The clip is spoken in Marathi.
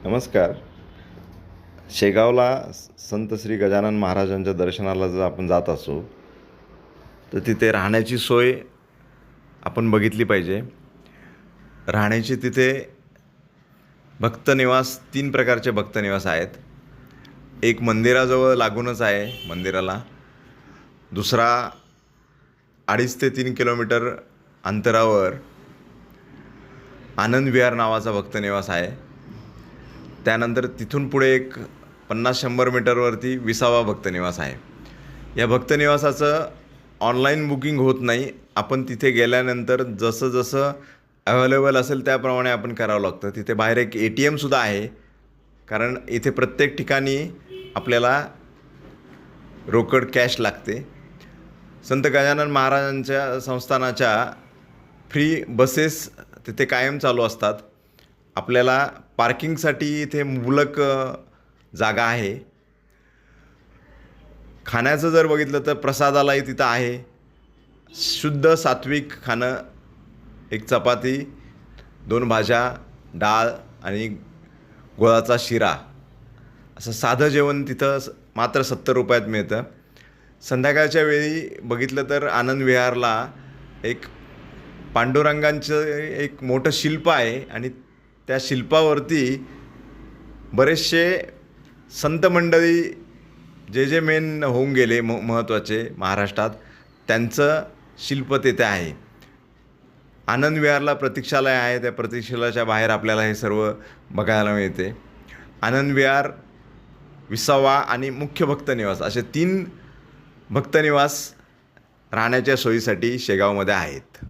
नमस्कार. शेगावला संत श्री गजानन महाराजांच्या दर्शनाला जर आपण जात असू तर तिथे राहण्याची सोय आपण बघितली पाहिजे. राहण्याची तिथे भक्तनिवास 3 प्रकारचे भक्तनिवास आहेत. एक मंदिराजवळ लागूनच आहे मंदिराला. दुसरा 2.5 ते 3 किलोमीटर अंतरावर आनंद विहार नावाचा भक्तनिवास आहे. त्यानंतर तिथून पुढे एक 50-100 मीटरवरती 20वा भक्तनिवास आहे. या भक्तनिवासाचं ऑनलाईन बुकिंग होत नाही. आपण तिथे गेल्यानंतर जसं जसं अवेलेबल असेल त्याप्रमाणे आपण करावं लागतं. तिथे बाहेर एक ATMसुद्धा आहे, कारण इथे प्रत्येक ठिकाणी आपल्याला रोकड कॅश लागते. संत गजानन महाराजांच्या संस्थानाच्या फ्री बसेस तिथे कायम चालू असतात. आपल्याला पार्किंगसाठी इथे मुबलक जागा आहे. खाण्याचं जर बघितलं तर प्रसादालाही तिथं आहे. शुद्ध सात्विक खाणं, एक चपाती, 2 भाज्या, डाळ आणि गुळाचा शिरा, असं साधं जेवण तिथं मात्र 70 रुपयात मिळतं. संध्याकाळच्या वेळी बघितलं तर आनंद विहारला एक पांडुरंगांचं एक मोठं शिल्प आहे आणि त्या शिल्पावरती बरेचसे संत मंडळी जे मेन होऊन गेले महत्त्वाचे महाराष्ट्रात, त्यांचं शिल्प तिथे आहे. आनंद विहारला प्रतीक्षालय आहे. त्या प्रतीक्षालयाच्या बाहेर आपल्याला हे सर्व बघायला मिळते. आनंद विहार, 20वा आणि मुख्य भक्तनिवास असे 3 भक्तनिवास राहण्याच्या सोयीसाठी शेगावमध्ये आहेत.